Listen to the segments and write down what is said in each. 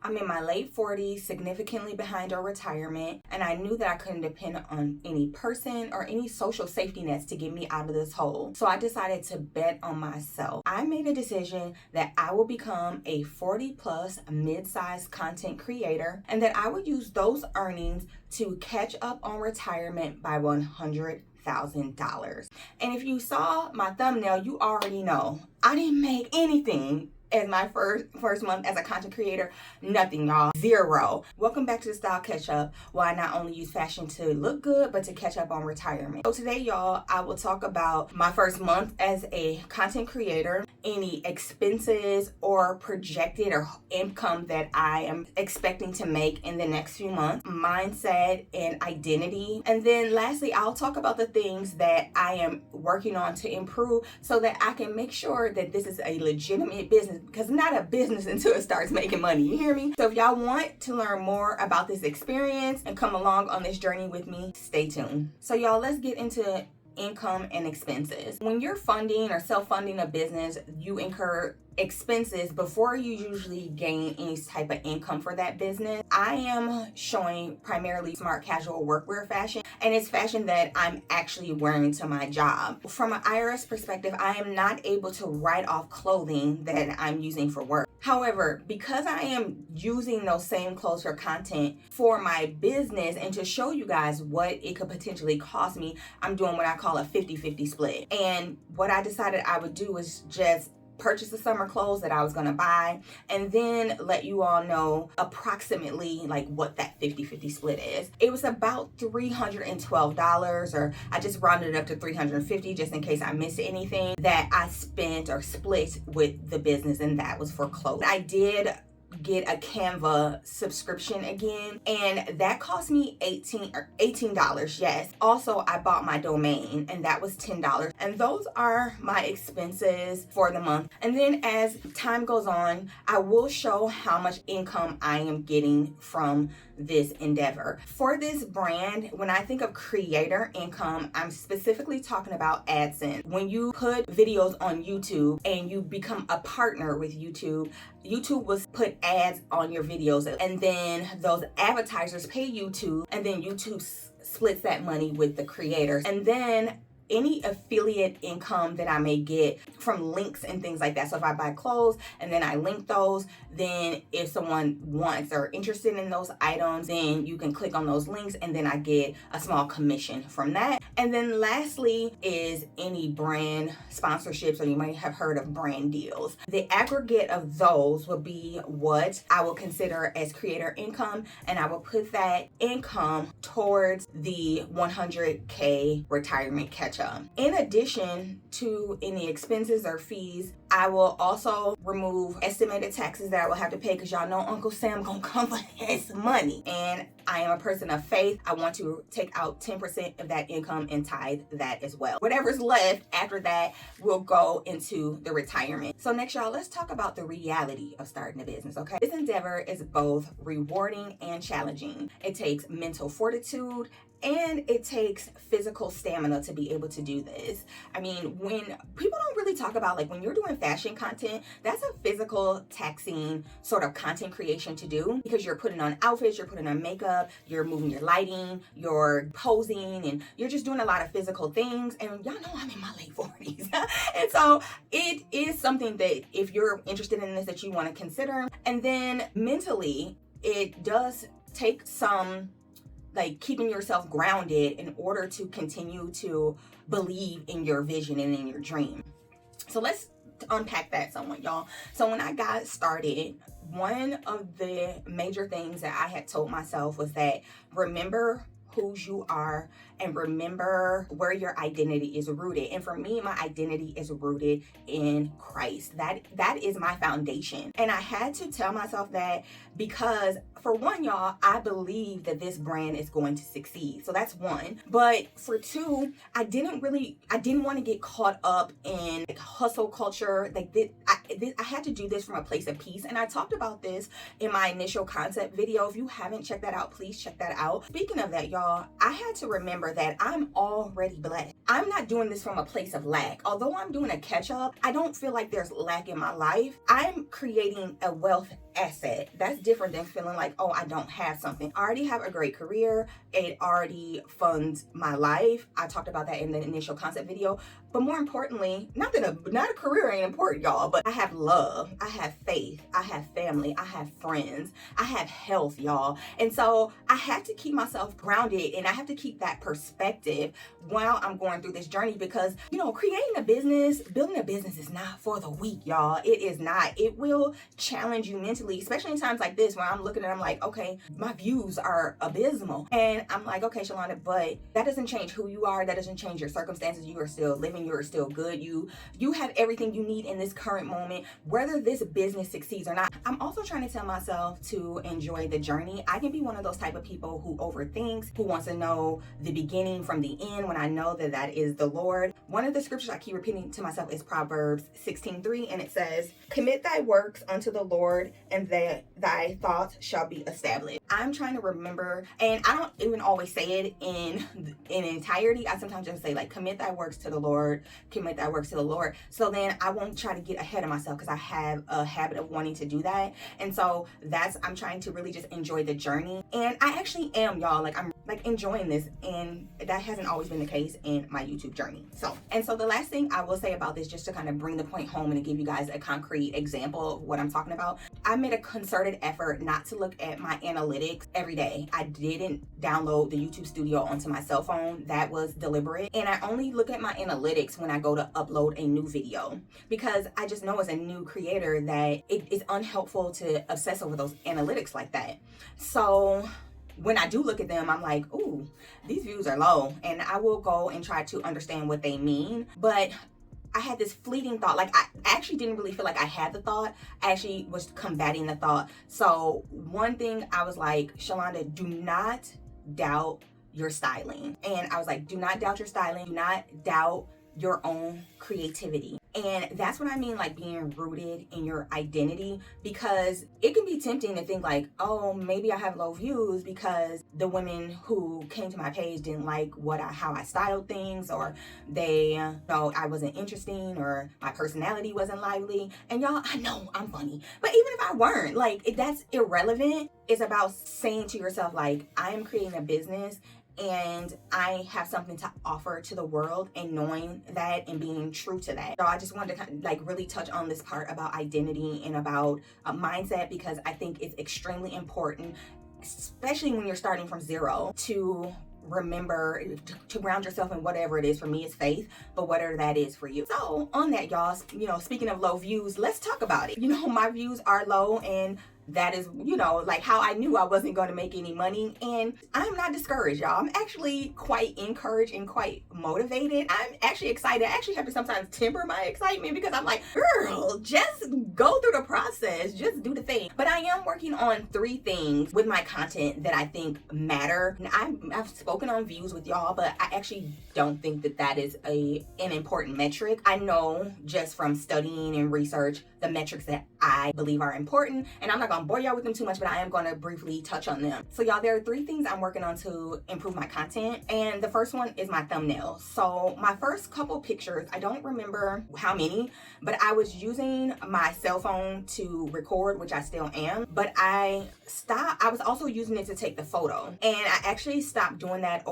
I'm in my late 40s, significantly behind our retirement, and I knew that I couldn't depend on any person or any social safety nets to get me out of this hole. So I decided to bet on myself. I made a decision that I will become a 40 plus mid-sized content creator and that I would use those earnings to catch up on retirement by $100,000. And if you saw my thumbnail, you already know I didn't make anything as my first month as a content creator. Nothing, y'all. Zero. Welcome back to the Style Catch Up, where I not only use fashion to look good, but to catch up on retirement. So today, y'all, I will talk about my first month as a content creator, any expenses or projected or income that I am expecting to make in the next few months, mindset and identity. And then lastly, I'll talk about the things that I am working on to improve so that I can make sure that this is a legitimate business, because it's not a business until it starts making money. You hear me? So if y'all want to learn more about this experience and come along on this journey with me, stay tuned. So y'all, let's get into income and expenses. When you're funding or self-funding a business, you incur expenses before you usually gain any type of income for that business. I am showing primarily smart casual workwear fashion, and it's fashion that I'm actually wearing to my job. From an IRS perspective, I am not able to write off clothing that I'm using for work. However, because I am using those same clothes for content for my business and to show you guys what it could potentially cost me, I'm doing what I call a 50-50 split. And what I decided I would do is just purchase the summer clothes that I was gonna buy and then let you all know approximately like what that 50-50 split is. It was about $312, or I just rounded it up to $350 just in case I missed anything, that I spent or split with the business, and that was for clothes. I did get a Canva subscription again, and that cost me $18. Yes. Also, I bought my domain, and that was $10. And those are my expenses for the month. And then as time goes on, I will show how much income I am getting from this endeavor. For this brand, when I think of creator income, I'm specifically talking about AdSense. When you put videos on YouTube and you become a partner with YouTube, YouTube will put ads on your videos, and then those advertisers pay YouTube, and then YouTube splits that money with the creators. And then any affiliate income that I may get from links and things like that. So if I buy clothes and then I link those, then if someone wants or interested in those items, then you can click on those links and then I get a small commission from that. And then lastly is any brand sponsorships, or you might have heard of brand deals. The aggregate of those will be what I will consider as creator income, and I will put that income towards the 100K retirement catch-up. In addition to any expenses or fees, I will also remove estimated taxes that I will have to pay, because y'all know Uncle Sam gonna come for his money. And I am a person of faith. I want to take out 10% of that income and tithe that as well. Whatever's left after that will go into the retirement. So next, y'all, let's talk about the reality of starting a business, okay? This endeavor is both rewarding and challenging. It takes mental fortitude and it takes physical stamina to be able to do this. I mean, when people don't really talk about, like, when you're doing fashion content, that's a physical, taxing sort of content creation to do, because you're putting on outfits, you're putting on makeup, you're moving your lighting, you're posing, and you're just doing a lot of physical things. And y'all know I'm in my late 40s. And so it is something that if you're interested in this, that you want to consider. And then mentally, it does take some like keeping yourself grounded in order to continue to believe in your vision and in your dream. So let's unpack that somewhat, y'all. So when I got started, one of the major things that I had told myself was that remember whose you are and remember where your identity is rooted. And for me, my identity is rooted in Christ. That is my foundation. And I had to tell myself that because, for one, y'all, I believe that this brand is going to succeed. So that's one. But for two, I didn't want to get caught up in like hustle culture. Like I had to do this from a place of peace. And I talked about this in my initial concept video. If you haven't checked that out, please check that out. Speaking of that, y'all, I had to remember that I'm already blessed. I'm not doing this from a place of lack. Although I'm doing a catch up, I don't feel like there's lack in my life. I'm creating a wealth asset. That's different than feeling like, oh, I don't have something. I already have a great career. It already funds my life. I talked about that in the initial concept video. But more importantly, not a career ain't important, y'all, but I have love, I have faith, I have family, I have friends, I have health, y'all. And so I have to keep myself grounded, and I have to keep that perspective while I'm going through this journey, because, you know, creating a business, building a business is not for the weak, y'all. It is not. It will challenge you mentally, especially in times like this where I'm looking at, I'm like, okay, my views are abysmal. And I'm like, okay, Shalonda, but that doesn't change who you are. That doesn't change your circumstances. You are still living. You're still good. You have everything you need in this current moment, whether this business succeeds or not. I'm also trying to tell myself to enjoy the journey. I can be one of those type of people who overthinks, who wants to know the beginning from the end, when I know that that is the Lord. One of the scriptures I keep repeating to myself is Proverbs 16:3, and it says, commit thy works unto the Lord, and that thy thoughts shall be established. I'm trying to remember, and I don't even always say it in entirety. I sometimes just say, like, commit thy works to the Lord, commit thy works to the Lord. So then I won't try to get ahead of myself, because I have a habit of wanting to do that. And so I'm trying to really just enjoy the journey. And I actually am, y'all. Like, I'm like enjoying this, and that hasn't always been the case in my YouTube journey. So the last thing I will say about this, just to kind of bring the point home and to give you guys a concrete example of what I'm talking about, I made a concerted effort not to look at my analytics every day. I didn't download the YouTube Studio onto my cell phone. That was deliberate. And I only look at my analytics when I go to upload a new video, because I just know as a new creator that it is unhelpful to obsess over those analytics like that. So when I do look at them, I'm like, ooh, these views are low. And I will go and try to understand what they mean. But I had this fleeting thought. Like, I actually didn't really feel like I had the thought. I actually was combating the thought. So one thing I was like, Shalonda, do not doubt your styling. And I was like, do not doubt your styling. Do not doubt your own creativity. And that's what I mean, like being rooted in your identity, because it can be tempting to think like, oh, maybe I have low views because the women who came to my page didn't like how I styled things, or they know I wasn't interesting, or my personality wasn't lively. And y'all, I know I'm funny, but even if I weren't, like, that's irrelevant. It's about saying to yourself, like, I am creating a business and I have something to offer to the world, and knowing that and being true to that. So I just wanted to kind of like really touch on this part about identity and about a mindset, because I think it's extremely important, especially when you're starting from zero, to remember to ground yourself in whatever it is. For me, it's faith, but whatever that is for you. So on that, y'all, you know, speaking of low views, let's talk about it. You know, my views are low, and that is, you know, like how I knew I wasn't going to make any money. And I'm not discouraged, y'all. I'm actually quite encouraged and quite motivated. I'm actually excited. I actually have to sometimes temper my excitement, because I'm like, girl, just go through the process. Just do the thing. But I am working on 3 things with my content that I think matter. And I've spoken on views with y'all, but I actually don't think that that is an important metric. I know just from studying and research the metrics that I believe are important, and I'm not gonna bore y'all with them too much, but I am gonna briefly touch on them. So y'all, there are 3 things I'm working on to improve my content, and the first one is my thumbnails. So my first couple pictures, I don't remember how many, but I was using my cell phone to record, which I still am, but I was also using it to take the photo, and I actually stopped doing that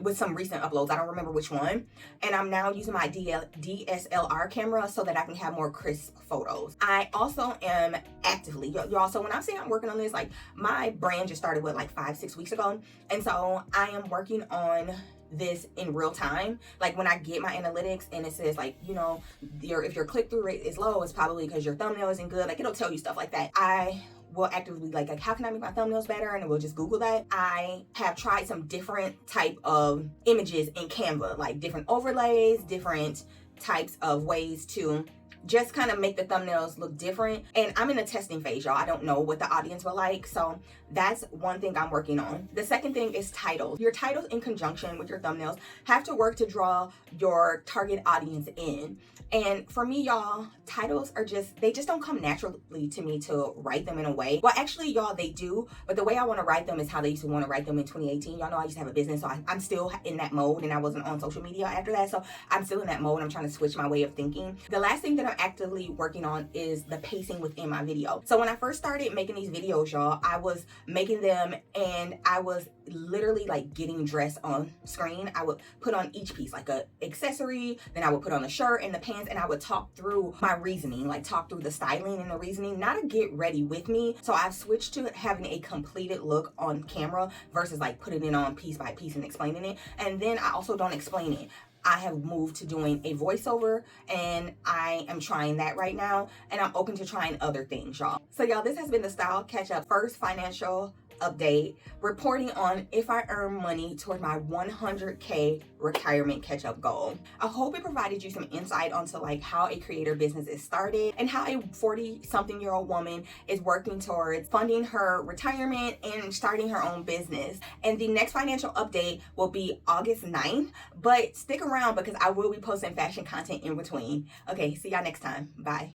with some recent uploads. I don't remember which one, and I'm now using my DSLR camera so that I can have more crisp photos. I also am actively, y'all, so when I'm saying I'm working on this, like, my brand just started with like 5-6 weeks ago, and so I am working on this in real time. Like, when I get my analytics and it says, like, you know, if your click-through rate is low, it's probably because your thumbnail isn't good. Like, it'll tell you stuff like that. I will actively like how can I make my thumbnails better, and we'll just Google that. I have tried some different type of images in Canva, like different overlays, different types of ways to just kind of make the thumbnails look different. And I'm in a testing phase, y'all. I don't know what the audience will like. So that's one thing I'm working on. The second thing is titles. Your titles in conjunction with your thumbnails have to work to draw your target audience in. And for me, y'all, titles are they just don't come naturally to me to write them in a way. Well, actually, y'all, they do. But the way I want to write them is how they used to want to write them in 2018. Y'all know I used to have a business, so I'm still in that mode, and I wasn't on social media after that. So I'm still in that mode. I'm trying to switch my way of thinking. The last thing that I'm I'm actively working on is the pacing within my video. So when I first started making these videos, y'all, I was making them and I was literally like getting dressed on screen. I would put on each piece like a accessory, then I would put on the shirt and the pants, and I would talk through my reasoning, like talk through the styling and the reasoning, not to get ready with me. So I've switched to having a completed look on camera versus like putting it on piece by piece and explaining it. And then I also don't explain it. I have moved to doing a voiceover, and I am trying that right now, and I'm open to trying other things, y'all. So y'all, this has been the Style Catch Up first financial update, reporting on if I earn money toward my 100K retirement catch-up goal. I hope it provided you some insight onto like how a creator business is started and how a 40-something-year-old woman is working towards funding her retirement and starting her own business. And the next financial update will be August 9th, but stick around because I will be posting fashion content in between. Okay, see y'all next time. Bye.